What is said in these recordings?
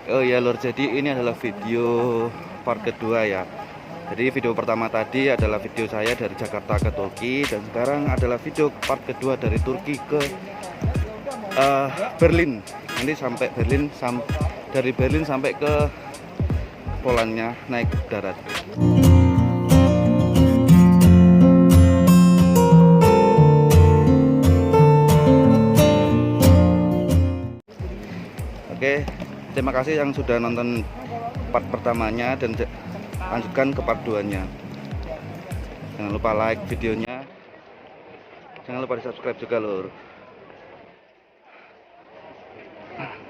Oh ya lur, jadi ini adalah video part kedua ya. Jadi video pertama tadi adalah video saya dari Jakarta ke Turki, dan sekarang adalah video part kedua dari Turki ke Berlin. Nanti sampai Berlin, dari Berlin sampai ke Polandnya naik darat. Oke, terima kasih yang sudah nonton part pertamanya, dan lanjutkan ke part 2-nya. Jangan lupa like videonya, jangan lupa di subscribe juga lur.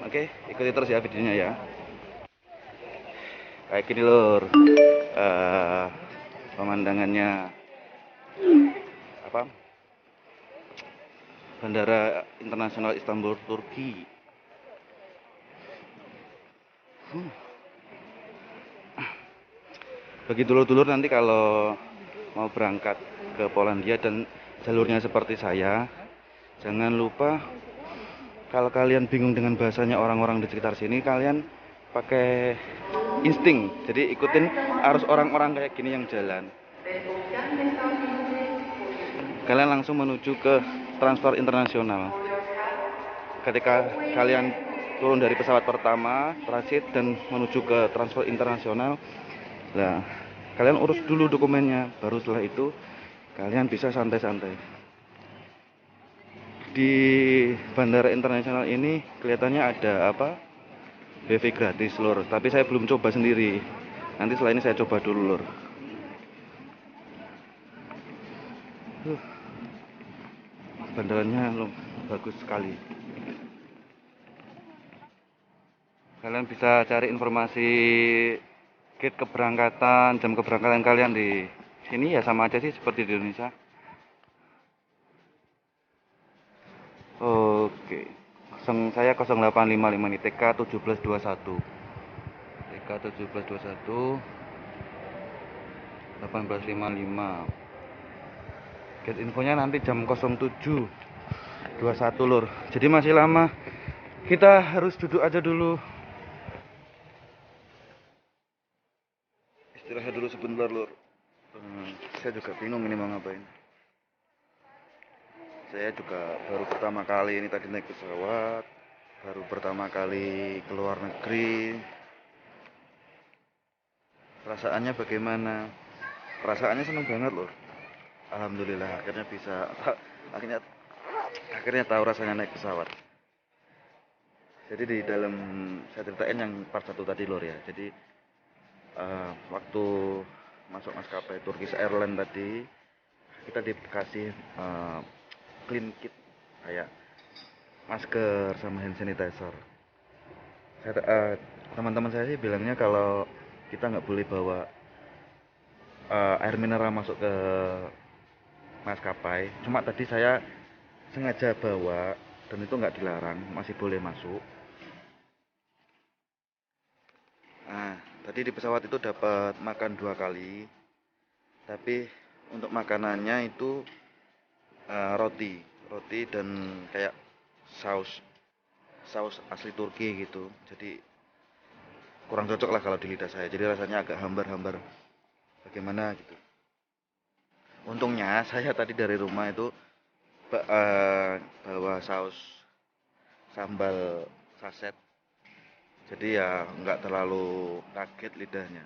Oke, ikuti terus ya videonya ya. Kayak gini lur, pemandangannya apa? Bandara Internasional Istanbul, Turki. Bagi dulur-dulur nanti kalau mau berangkat ke Polandia dan jalurnya seperti saya, jangan lupa kalau kalian bingung dengan bahasanya orang-orang di sekitar sini, kalian pakai insting. Jadi ikutin arus orang-orang kayak gini yang jalan. Kalian langsung menuju ke transfer internasional. Ketika kalian turun dari pesawat pertama, transit dan menuju ke transfer internasional, nah kalian urus dulu dokumennya, baru setelah itu kalian bisa santai-santai. Di bandara internasional ini kelihatannya ada apa? WiFi gratis lur, tapi saya belum coba sendiri. Nanti setelah ini saya coba dulu lur. Bandaranya bagus sekali. Kalian bisa cari informasi gate keberangkatan, jam keberangkatan kalian di sini ya, sama aja sih seperti di Indonesia. Oke. Saya 0855 ini TK 1721. TK 1721 1855. Gate infonya nanti jam 07.21 lur. Jadi masih lama. Kita harus duduk aja dulu. Istirahat dulu sebentar lur. Saya juga bingung ini mau ngapain. Saya juga baru pertama kali ini tadi naik pesawat, baru pertama kali ke luar negeri. Perasaannya bagaimana? Perasaannya seneng banget loh. Alhamdulillah akhirnya tahu rasanya naik pesawat. Jadi di dalam saya ceritain yang part 1 tadi lor ya. Jadi waktu masuk maskapai Turkish Airlines tadi, kita dikasih clean kit kayak masker sama hand sanitizer. Teman-teman saya sih bilangnya kalau kita nggak boleh bawa air mineral masuk ke maskapai. Cuma tadi saya sengaja bawa dan itu nggak dilarang, masih boleh masuk. Nah, tadi di pesawat itu dapat makan 2 kali, tapi untuk makanannya itu roti dan kayak saus asli Turki gitu. Jadi kurang cocok lah kalau di lidah saya. Jadi rasanya agak hambar-hambar bagaimana gitu. Untungnya saya tadi dari rumah itu bawa saus sambal saset. Jadi ya nggak terlalu kaget lidahnya.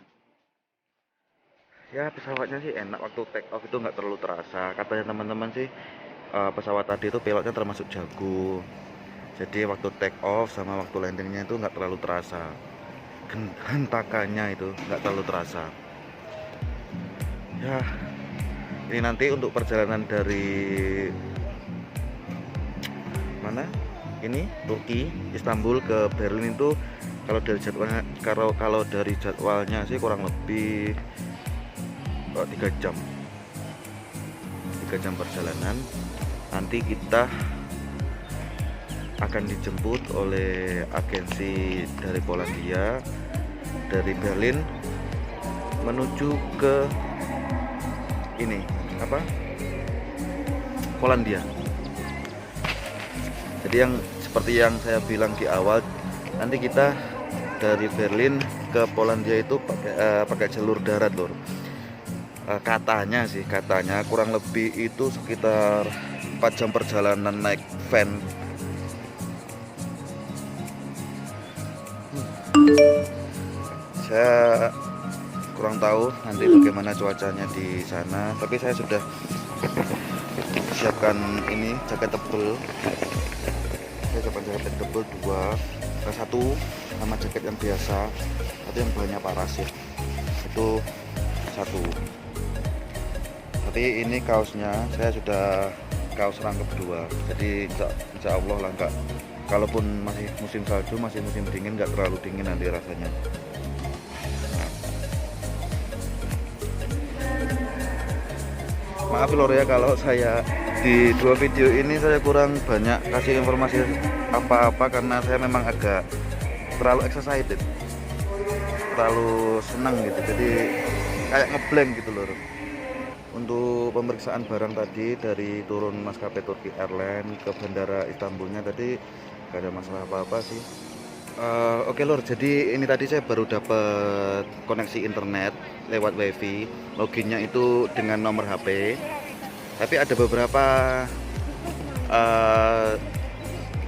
Ya pesawatnya sih enak, waktu take off itu nggak terlalu terasa. Katanya teman-teman sih pesawat tadi itu pilotnya termasuk jago. Jadi waktu take off sama waktu landingnya itu nggak terlalu terasa. Hentakannya itu nggak terlalu terasa. Ya ini nanti untuk perjalanan dari mana? Ini Turki, Istanbul ke Berlin itu kalau dari jadwalnya sih kurang lebih 3 jam. 3 jam perjalanan. Nanti kita akan dijemput oleh agensi dari Polandia, dari Berlin menuju ke ini apa? Polandia. Jadi yang seperti yang saya bilang di awal, nanti kita dari Berlin ke Polandia itu pakai jalur darat lur. Katanya sih, katanya kurang lebih itu sekitar 4 jam perjalanan naik van. Saya kurang tahu nanti bagaimana cuacanya di sana, tapi saya sudah siapkan ini jaket tebel. Saya siapkan jaket tebel dua, satu sama jaket yang biasa, itu yang bahannya paras ya, itu satu. Tapi ini kaosnya saya sudah kaos rangkep dua, jadi insya Allah lah enggak, kalaupun masih musim salju, masih musim dingin, nggak terlalu dingin nanti rasanya. Maaf lor ya kalau saya di dua video ini saya kurang banyak kasih informasi apa-apa, karena saya memang agak terlalu excited, terlalu senang gitu, jadi kayak ngeblank gitu lor. Untuk pemeriksaan barang tadi dari turun maskapai Turki Airlines ke bandara Istanbulnya tadi gak ada masalah apa-apa sih. Oke lor, jadi ini tadi saya baru dapat koneksi internet lewat wifi, loginnya itu dengan nomor HP. Tapi ada beberapa uh,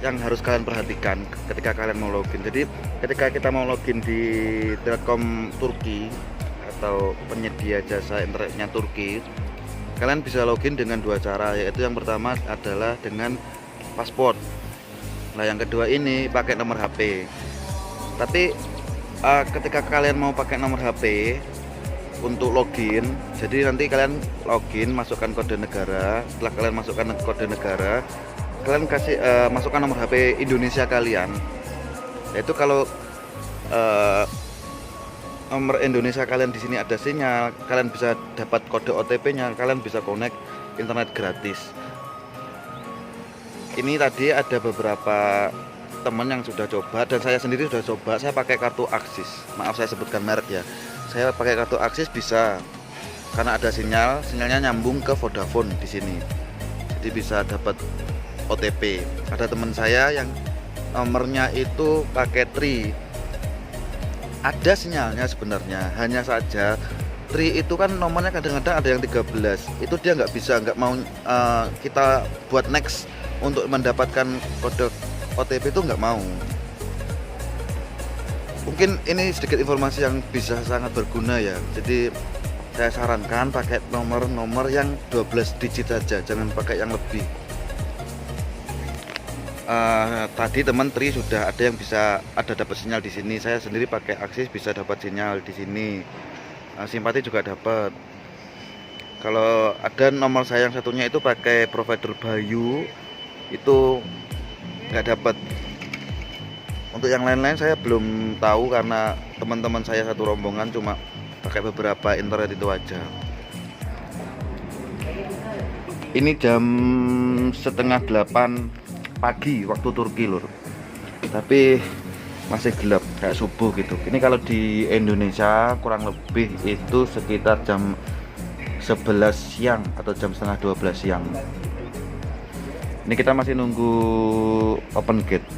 yang harus kalian perhatikan ketika kalian mau login. Jadi ketika kita mau login di Telkom Turki atau penyedia jasa internetnya Turki, kalian bisa login dengan dua cara, yaitu yang pertama adalah dengan paspor. Nah, yang kedua ini pakai nomor HP. Tapi ketika kalian mau pakai nomor HP untuk login, jadi nanti kalian login, masukkan kode negara. Setelah kalian masukkan kode negara, kalian kasih masukkan nomor HP Indonesia kalian. Yaitu kalau uh, nomor Indonesia kalian di sini ada sinyal, kalian bisa dapat kode OTP-nya, kalian bisa connect internet gratis. Ini tadi ada beberapa teman yang sudah coba, dan saya sendiri sudah coba. Saya pakai kartu Axis, maaf saya sebutkan merek ya. Saya pakai kartu Axis bisa, karena ada sinyalnya nyambung ke Vodafone di sini, jadi bisa dapat OTP. Ada teman saya yang nomornya itu pakai Tri, ada sinyalnya sebenarnya, hanya saja Tri itu kan nomornya kadang-kadang ada yang 13, itu dia nggak bisa, nggak mau kita buat next untuk mendapatkan kode OTP, itu nggak mau. Mungkin ini sedikit informasi yang bisa sangat berguna ya, jadi saya sarankan pakai nomor-nomor yang 12 digit saja, jangan pakai yang lebih. Tadi teman Tri sudah ada yang bisa ada dapat sinyal di sini, saya sendiri pakai Axis bisa dapat sinyal di sini. Simpati juga dapat. Kalau ada nomor saya yang satunya itu pakai provider Bayu, itu nggak dapat. Untuk yang lain-lain saya belum tahu, karena teman-teman saya satu rombongan cuma pakai beberapa internet itu aja. Ini jam setengah 8 pagi waktu Turki lur, tapi masih gelap kayak subuh gitu. Ini kalau di Indonesia kurang lebih itu sekitar jam 11 siang atau jam setengah 12 siang. Ini kita masih nunggu open gate.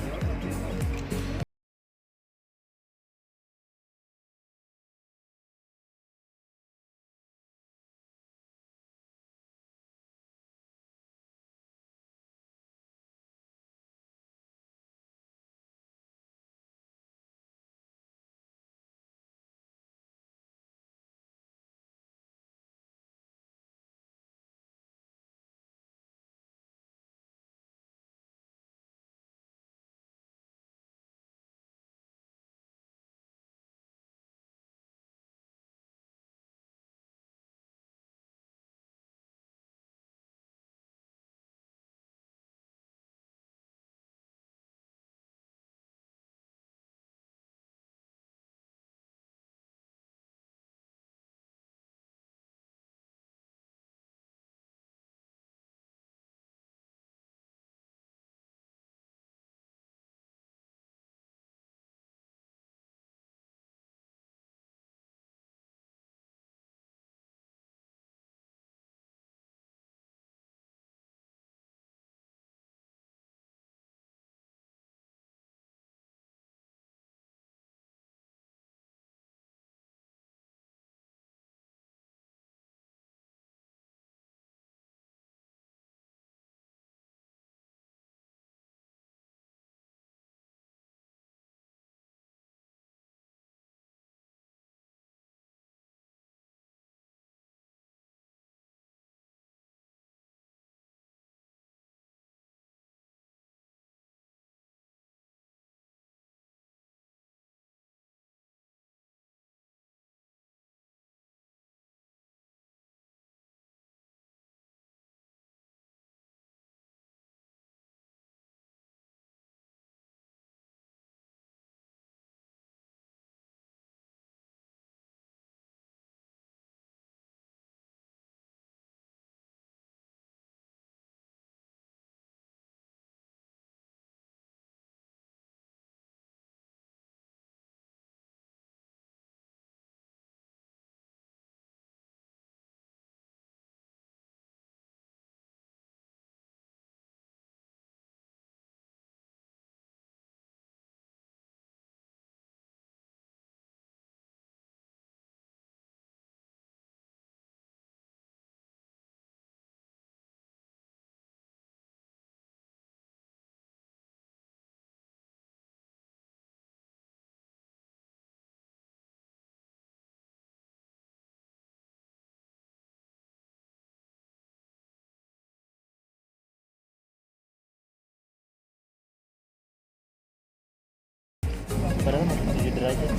padahal masih 7 derajat.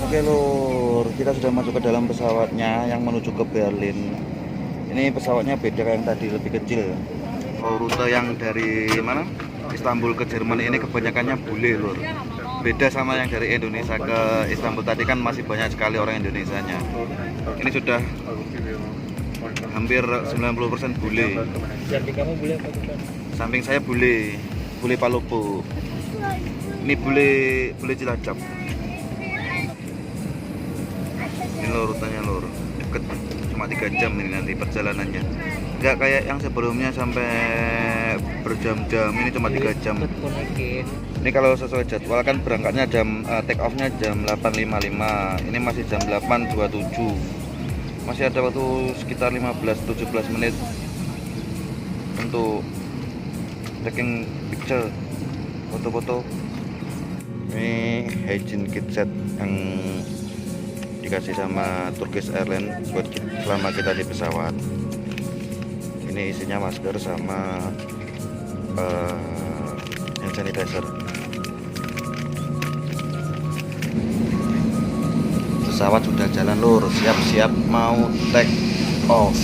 Oke lur, kita sudah masuk ke dalam pesawatnya yang menuju ke Berlin. Ini pesawatnya beda kayak yang tadi, lebih kecil. Oh, rute yang dari mana? Istanbul ke Jerman ini kebanyakannya bule lur. Beda sama yang dari Indonesia ke Istanbul tadi kan masih banyak sekali orang Indonesianya. Ini sudah hampir 90% bule. Samping kamu bule apa bukan? Samping saya bule, bule Palopo. Ini bule Cilacap. Ini lur rutenya lur, deket, cuma 3 jam ini nanti perjalanannya. Enggak kayak yang sebelumnya sampai berjam-jam, ini cuma 3 jam. Ini kalau sesuai jadwal kan berangkatnya jam take off-nya jam 8.55. Ini masih jam 8.27. Masih ada waktu sekitar 15-17 menit untuk taking picture, foto-foto. Ini hygiene kit set yang dikasih sama Turkish Airlines buat selama kita di pesawat. Ini isinya masker sama hand sanitizer. Pesawat sudah jalan lur, siap-siap mau take off.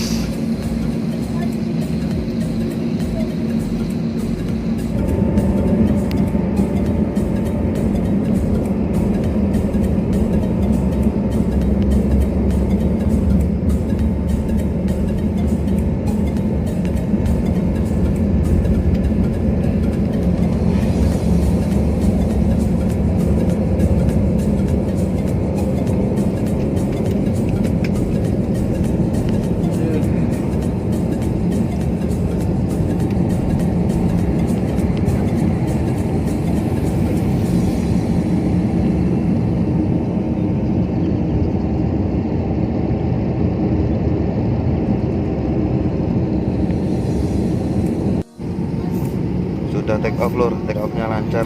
Sudah take off lur, take off-nya lancar.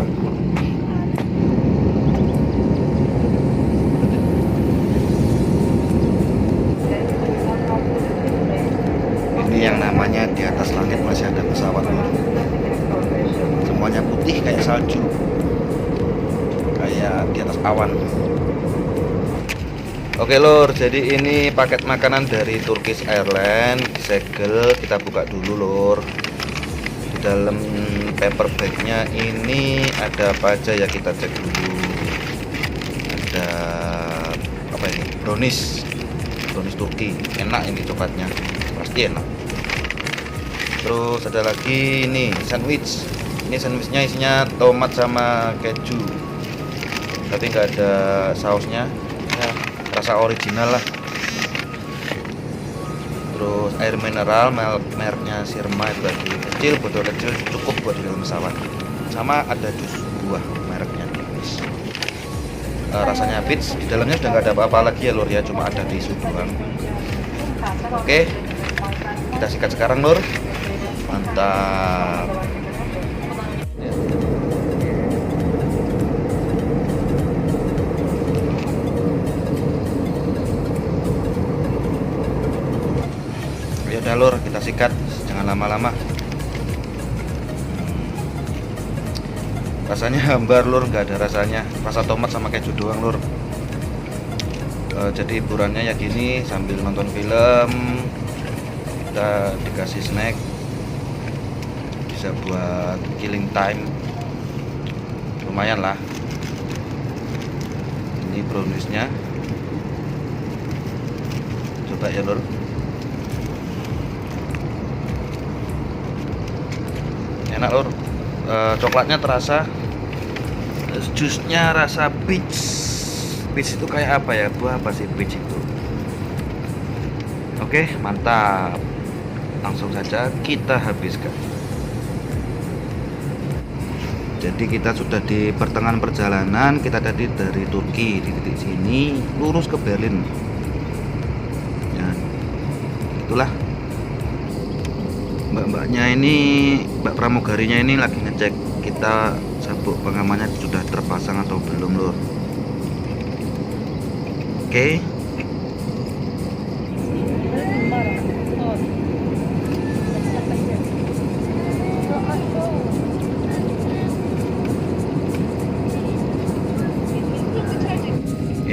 Ini yang namanya di atas langit masih ada pesawat lur. Semuanya putih kayak salju, kayak di atas awan. Oke lur, jadi ini paket makanan dari Turkish Airlines disegel, kita buka dulu lur. Di dalam paper bagnya ini ada apa aja ya, kita cek dulu. Ada apa ini, brownies Turki, enak ini coklatnya, pasti enak. Terus ada lagi ini sandwich, ini sandwichnya isinya tomat sama keju tapi nggak ada sausnya ya, rasa original lah. Terus air mineral mereknya Sirma, itu lagi kecil, botol kecil cukup buat di dalam pesawat. Sama ada jus buah mereknya Peach. Rasanya Peach. Di dalamnya udah nggak ada apa-apa lagi ya lur ya, cuma ada tisu doang. Oke, kita sikat sekarang lur. Mantap. Ya udah lur, kita sikat, jangan lama-lama. Rasanya hambar lur, nggak ada rasanya, rasa tomat sama keju doang lur. Jadi hiburannya ya gini, sambil nonton film kita dikasih snack, bisa buat killing time, lumayan lah. Ini browniesnya, coba ya lur. Enak lur, coklatnya terasa, jusnya rasa peach. Peach itu kayak apa ya, buah apa sih peach itu? Oke, mantap, langsung saja kita habiskan. Jadi kita sudah di pertengahan perjalanan, kita tadi dari Turki di titik sini lurus ke Berlin ya, itulah. Mbak-mbaknya ini, mbak pramugarinya ini lagi ngecek kita sabuk pengamannya sudah terpasang atau belum lur. Oke.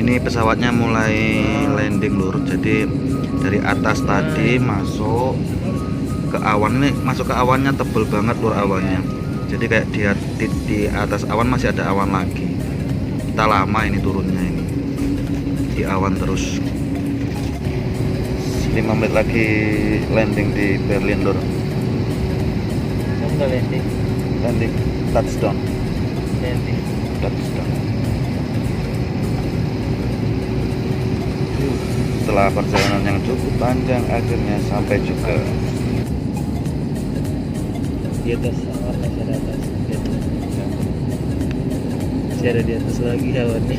Ini pesawatnya mulai landing lur. Jadi dari atas tadi masuk ke awan, ini masuk ke awannya tebel banget lur awannya. Jadi kayak di atas awan masih ada awan lagi. Kita lama ini turunnya ini di awan terus. 5 menit lagi landing di Berlin lur. Udah landing. Landing touchdown. Landing. Touchdown. Setelah perjalanan yang cukup panjang akhirnya sampai juga. Di atas awan masih ada atas. Masih ada di atas lagi awannya.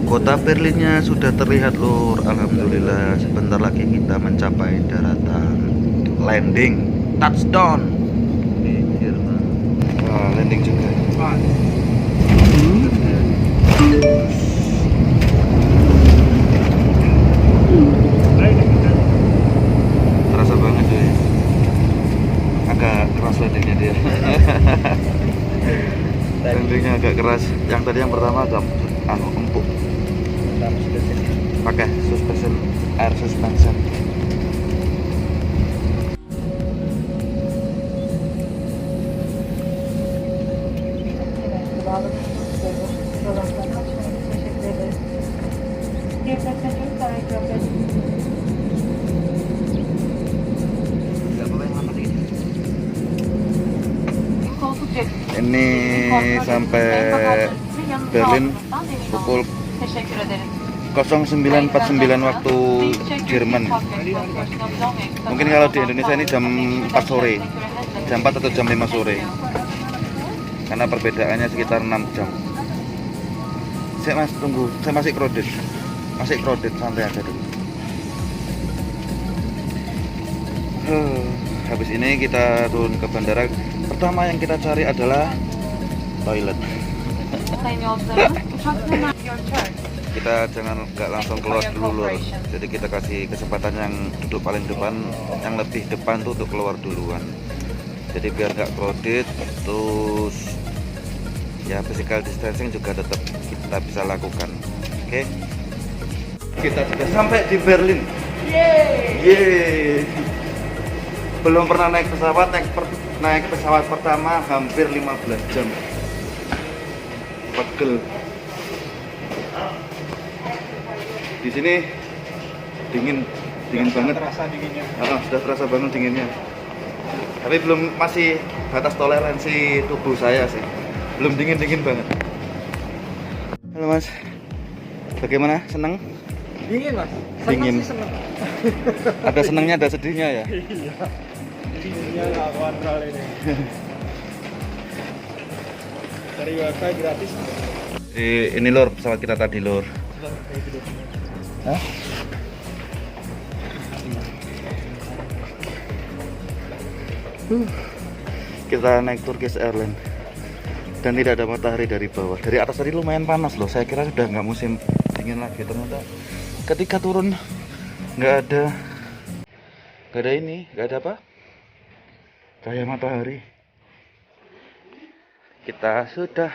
Kota Berlinnya sudah terlihat lur. Alhamdulillah sebentar lagi kita mencapai daratan. Landing touchdown di Jerman. Wah, landing juga. Terasa banget tuh ya. Agak keras landingnya dia. Landingnya agak keras. Yang tadi yang pertama agak empuk. Pakai suspension, air suspension. Ini sampai Berlin pukul 09.49 waktu Jerman. Mungkin kalau di Indonesia ini jam 4 sore, jam 4 atau jam 5 sore, karena perbedaannya sekitar 6 jam. Saya mas tunggu, saya masih crowded, santai aja dulu. Habis ini kita turun ke bandara. Pertama yang kita cari adalah toilet. Kita nggak langsung keluar dulu lur. Jadi kita kasih kesempatan yang duduk paling depan, yang lebih depan tuh untuk keluar duluan. Jadi biar nggak crowded, terus ya physical distancing juga tetap kita bisa lakukan. Oke. Kita sudah sampai di Berlin. Yeay. Belum pernah naik pesawat, naik pesawat pertama hampir 15 jam. Pegel. Di sini dingin banget. Terasa dinginnya. Sudah terasa banget dinginnya. Tapi masih batas toleransi tubuh saya sih. Belum dingin banget. Halo Mas. Bagaimana? Senang? Dingin mas. Dingin. Sih seneng. Ada senangnya, ada sedihnya ya. Iya. Dinginnya nggak kontrol ini. Dari wifi gratis. Ini lor pesawat kita tadi lor. Hah? Kita naik Turkish Airlines dan tidak ada matahari dari bawah. Dari atas tadi lumayan panas loh. Saya kira sudah nggak musim dingin lagi. Ternyata ketika turun nggak ada nggak ada apa? Cahaya matahari. Kita sudah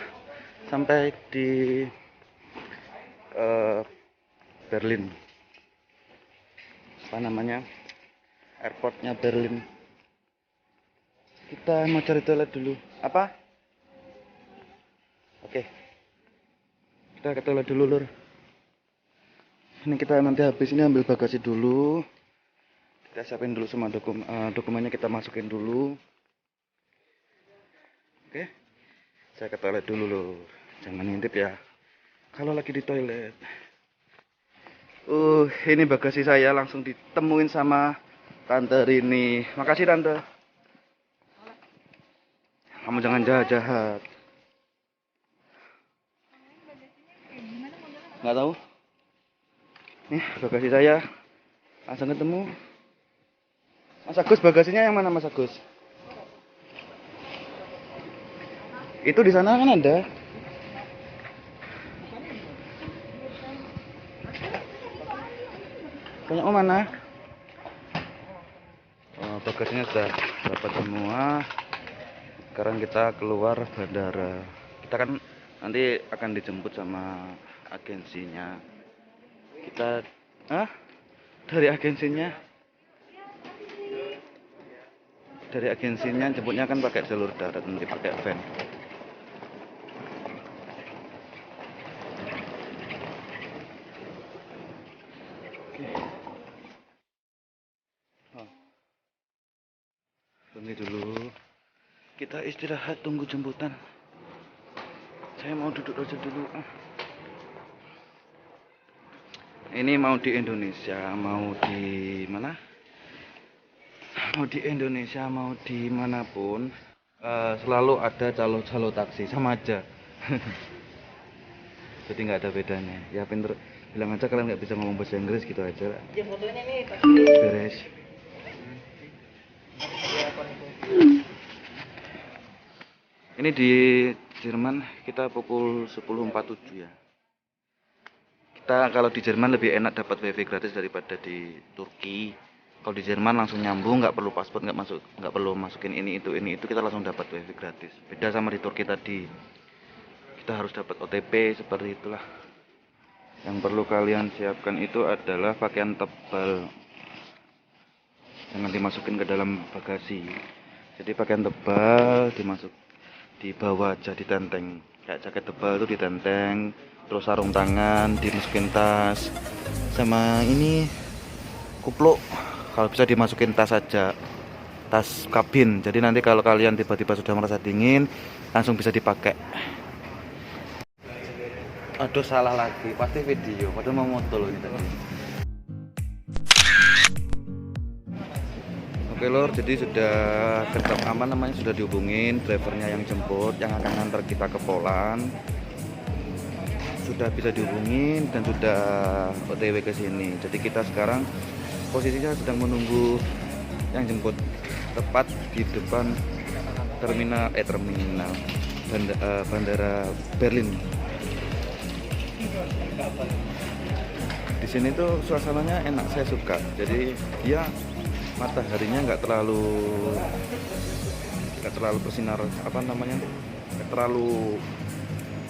sampai di Berlin. Apa namanya? Airportnya Berlin. Kita mau cari toilet dulu. Apa? Oke. Kita ke toilet dulu, lur. Ini kita nanti habis ini ambil bagasi dulu. Kita siapin dulu semua dokumennya, kita masukin dulu. Oke. Saya ke toilet dulu, lur. Jangan ngintip ya kalau lagi di toilet. Ini bagasi saya langsung ditemuin sama Tante Rini. Makasih Tante. Kamu jangan jahat-jahat. Nggak tahu. Nih bagasi saya langsung ketemu. Mas Agus, bagasinya yang mana Mas Agus? Itu di sana kan ada. Punya mana? Bagasinya sudah dapat semua. Sekarang kita keluar bandara. Kita kan Nanti akan dijemput sama agensinya. Kita dari agensinya jemputnya kan pakai jalur darat, nanti pakai van. Ini dulu, kita istirahat tunggu jemputan. Saya mau duduk aja dulu. Ini mau di Indonesia, mau di mana? Mau di Indonesia, mau di manapun, selalu ada calo taksi, sama aja. Jadi nggak ada bedanya. Ya pinter, bilang aja kalian nggak bisa ngomong bahasa Inggris gitu aja. Ya fotonya nih Beres. Ini di Jerman kita pukul 10.47 ya. Kita kalau di Jerman lebih enak dapat wifi gratis daripada di Turki. Kalau di Jerman langsung nyambung, nggak perlu paspor, nggak perlu masukin ini itu, kita langsung dapat wifi gratis. Beda sama di Turki tadi, kita harus dapat OTP seperti itulah. Yang perlu kalian siapkan itu adalah pakaian tebal, jangan dimasukin ke dalam bagasi. Jadi pakaian tebal dibawa aja, ditenteng kayak jaket tebal itu ditenteng, terus sarung tangan dimasukin tas, sama ini kupluk kalau bisa dimasukin tas aja, tas kabin. Jadi nanti kalau kalian tiba-tiba sudah merasa dingin langsung bisa dipakai. Aduh salah lagi, pasti video, padahal mau moto loh ini tadi. Oke lor, jadi sudah tetap aman, namanya sudah dihubungin drivernya yang jemput, yang akan ngantar kita ke Poland. Sudah bisa dihubungin dan sudah OTW ke sini. Jadi kita sekarang posisinya sedang menunggu yang jemput, tepat di depan bandara Berlin. Di sini tuh suasananya enak, saya suka. Jadi dia mataharinya nggak terlalu bersinar, nggak terlalu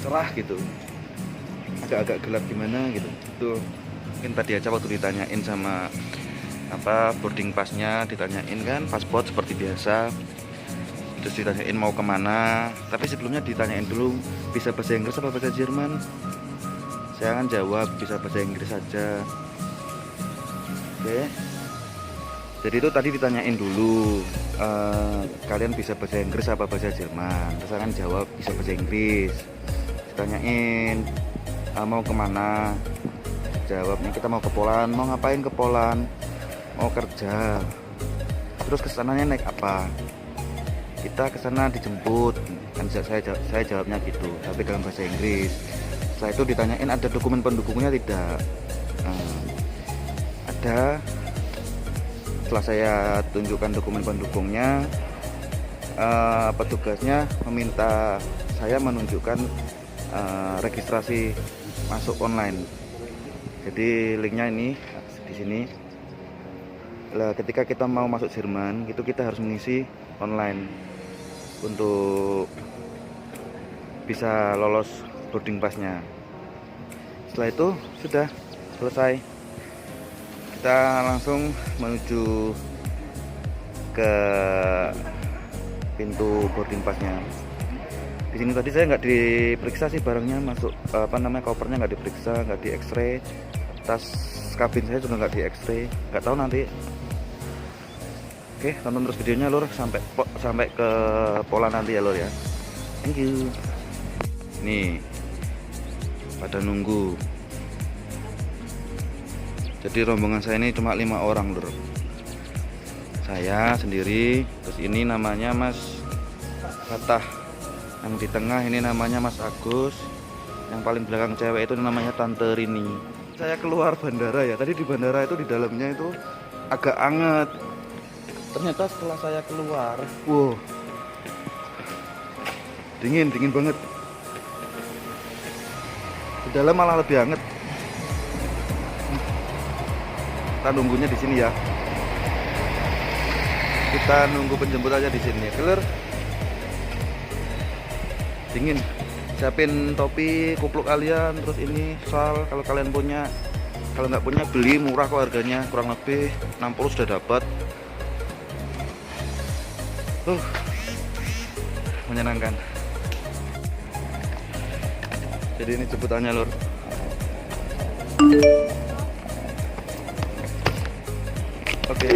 cerah gitu, agak-agak gelap gimana gitu. Tuh mungkin tadi aja waktu ditanyain sama boarding passnya, ditanyain kan paspor seperti biasa, terus ditanyain mau kemana, tapi sebelumnya ditanyain dulu bisa bahasa Inggris apa bahasa Jerman. Saya kan jawab bisa bahasa Inggris saja. Oke. Jadi itu tadi ditanyain dulu, kalian bisa bahasa Inggris apa bahasa Jerman. Terus saya kan jawab bisa bahasa Inggris. Ditanyain mau kemana, jawabnya kita mau ke Poland. Mau ngapain ke Poland? Mau kerja. Terus kesananya naik apa? Kita kesana dijemput. Kan saya jawabnya gitu, tapi dalam bahasa Inggris. Setelah itu ditanyain ada dokumen pendukungnya tidak. Ada. Setelah saya tunjukkan dokumen pendukungnya, petugasnya meminta saya menunjukkan registrasi masuk online. Jadi linknya ini di sini. Ketika kita mau masuk Jerman, itu kita harus mengisi online untuk bisa lolos boarding passnya. Setelah itu sudah selesai. Kita langsung menuju ke pintu boarding passnya. Di sini tadi saya nggak diperiksa sih barangnya, masuk kopernya nggak diperiksa, nggak di X-ray. Tas kabin saya juga nggak di X-ray, nggak tahu nanti. Oke, tonton terus videonya lur sampai ke Poland nanti ya lur ya. Thank you. Nih pada nunggu. Jadi rombongan saya ini cuma 5 orang lur. Saya sendiri, terus ini namanya Mas Fatah, yang di tengah ini namanya Mas Agus, yang paling belakang cewek itu namanya Tante Rini. Saya keluar bandara ya, tadi di bandara itu di dalamnya itu agak anget. Ternyata setelah saya keluar, wow, dingin banget. Di dalam malah lebih anget. Kita nunggunya di sini ya. Kita nunggu penjemput aja di sini. Keluar. Dingin. siapin topi, kupluk kalian, terus ini sal kalau kalian punya. Kalau nggak punya beli, murah kok harganya, kurang lebih 60 sudah dapat. Menyenangkan. Jadi ini jemputannya lur. Oke.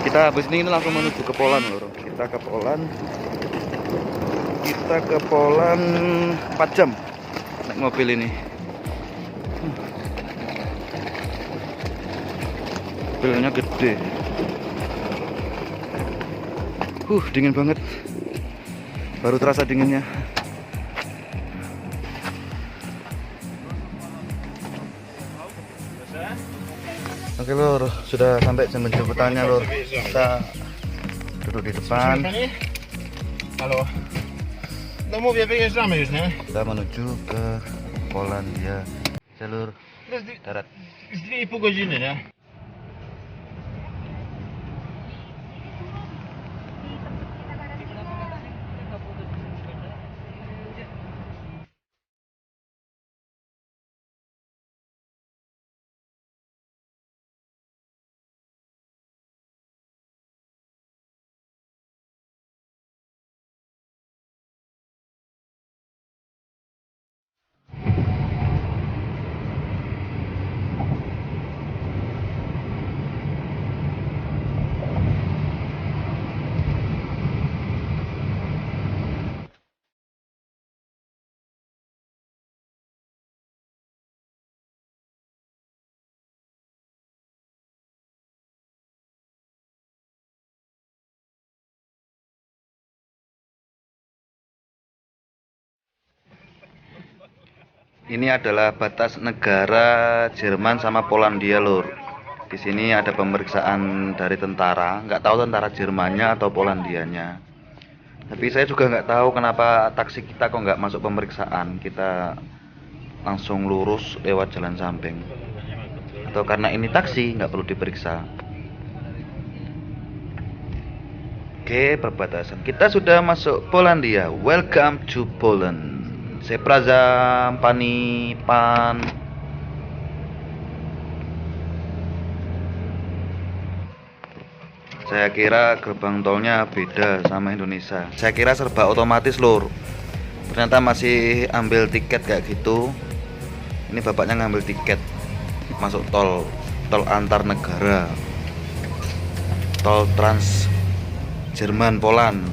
Kita habis ini langsung menuju ke Polan lur. Kita ke Polan 4 jam naik mobil ini. Mobilnya gede. Dingin banget. Baru terasa dinginnya. Oke lur, sudah sampai jemputannya lur. Kita duduk di depan. Halo. No mówię, wyjeżdżamy już, nie? Kita menuju ke Polandia. Jalur darat. Z 2,5 godziny, nie? Ini adalah batas negara Jerman sama Polandia lur. Di sini ada pemeriksaan dari tentara, nggak tahu tentara Jermannya atau Polandianya. Tapi saya juga nggak tahu kenapa taksi kita kok nggak masuk pemeriksaan. Kita langsung lurus lewat jalan samping. Atau karena ini taksi nggak perlu diperiksa. Oke, perbatasan. Kita sudah masuk Polandia. Welcome to Poland. Zapraszam pani pan. Saya kira gerbang tolnya beda sama Indonesia. Saya kira serba otomatis lur. Ternyata masih ambil tiket kayak gitu. Ini bapaknya ngambil tiket masuk tol antar negara. Tol Trans Jerman Poland.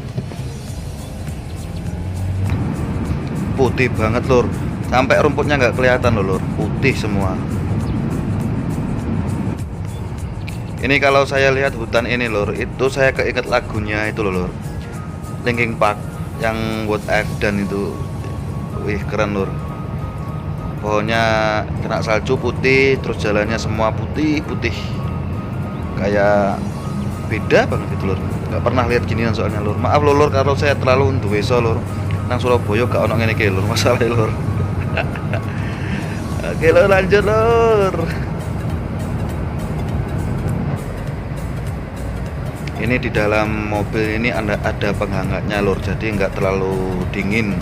Putih banget lur, sampai rumputnya nggak kelihatan loh lur, putih semua. Ini kalau saya lihat hutan ini lur, itu saya keinget lagunya itu loh lur, Linkin Park yang What I've Done itu. Wih keren lur. Pohonnya kena salju putih, terus jalannya semua putih kayak beda banget itu lur. Nggak pernah lihat ginian soalnya lur. Maaf lur kalau saya terlalu duweso lur. Nang Surabaya gak ono ngene iki lur, masalah lur. Oke lur, lanjut lur. Ini di dalam mobil ini ada penghangatnya lur, jadi nggak terlalu dingin.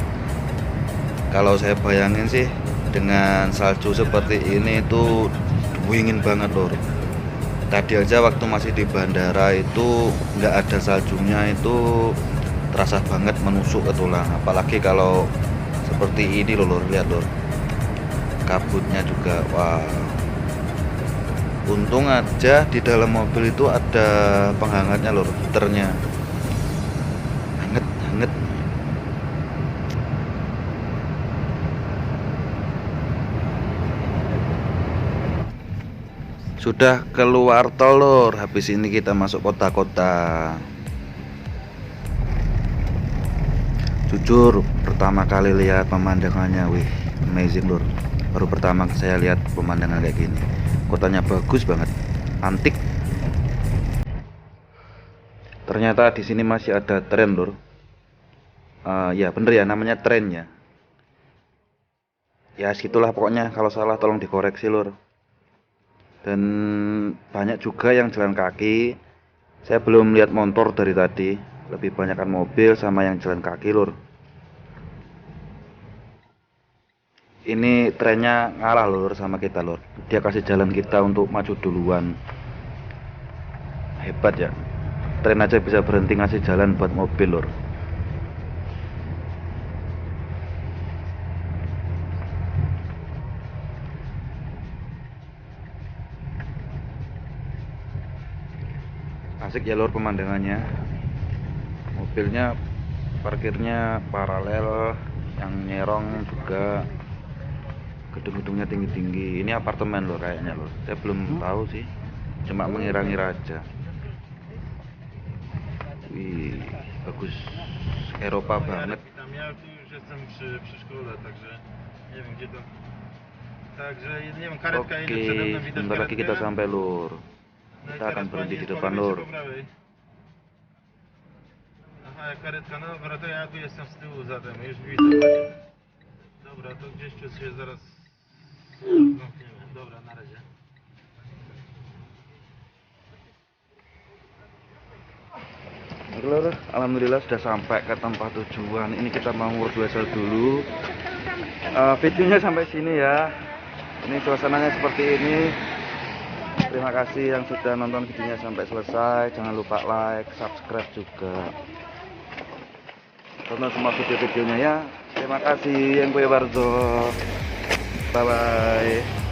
Kalau saya bayangin sih dengan salju seperti ini itu dingin banget lur. Tadi aja waktu masih di bandara itu nggak ada saljunya, itu terasa banget menusuk ke tulang. Apalagi kalau seperti ini lur, lihat lur, kabutnya juga. Wah, untung aja di dalam mobil itu ada penghangatnya lur, heaternya. Hangat. Sudah keluar tol lur, habis ini kita masuk kota-kota. Jujur pertama kali lihat pemandangannya, wih amazing lur. Baru pertama saya lihat pemandangan kayak gini. Kotanya bagus banget, antik. Ternyata di sini masih ada tren lur. Ya bener ya namanya trennya. Ya segitulah pokoknya, kalau salah tolong dikoreksi lur. Dan banyak juga yang jalan kaki. Saya belum lihat motor dari tadi, lebih banyak kan mobil sama yang jalan kaki lur. Ini trennya ngalah lur sama kita lur, dia kasih jalan kita untuk maju duluan. Hebat ya, tren aja bisa berhenti ngasih jalan buat mobil lur. Asik ya lur pemandangannya. Mobilnya parkirnya paralel, yang nyerong juga gedung-gedungnya tinggi-tinggi. Ini apartemen lur kayaknya lur, saya belum tahu sih, cuma mengira-ngira aja. Wih, bagus, Eropa banget. Ja tu już jestem przy szkole, także nie wiem gdzie to. Także nie wiem, karetka Oke, jedzie przede mną, widać sebentar lagi kita karetkę. sampai lur. No i Kita akan teraz berhenti pani di po depan lewej czy lur. po prawej? Aha, jak karetka, no dobra, to ja tu jestem z tyłu zatem, już widzę panią. Dobra, to gdzieś tu się zaraz zamkniemy. Dobra, na razie. Lur, alhamdulillah sudah sampai ke tempat tujuan. Ini kita mau wudhu dulu. Videonya sampai sini ya. Ini suasananya seperti ini. Terima kasih yang sudah nonton videonya sampai selesai. Jangan lupa like, subscribe juga. Tonton semua video-videonya ya. Terima kasih yang gue Barzo. Bye bye.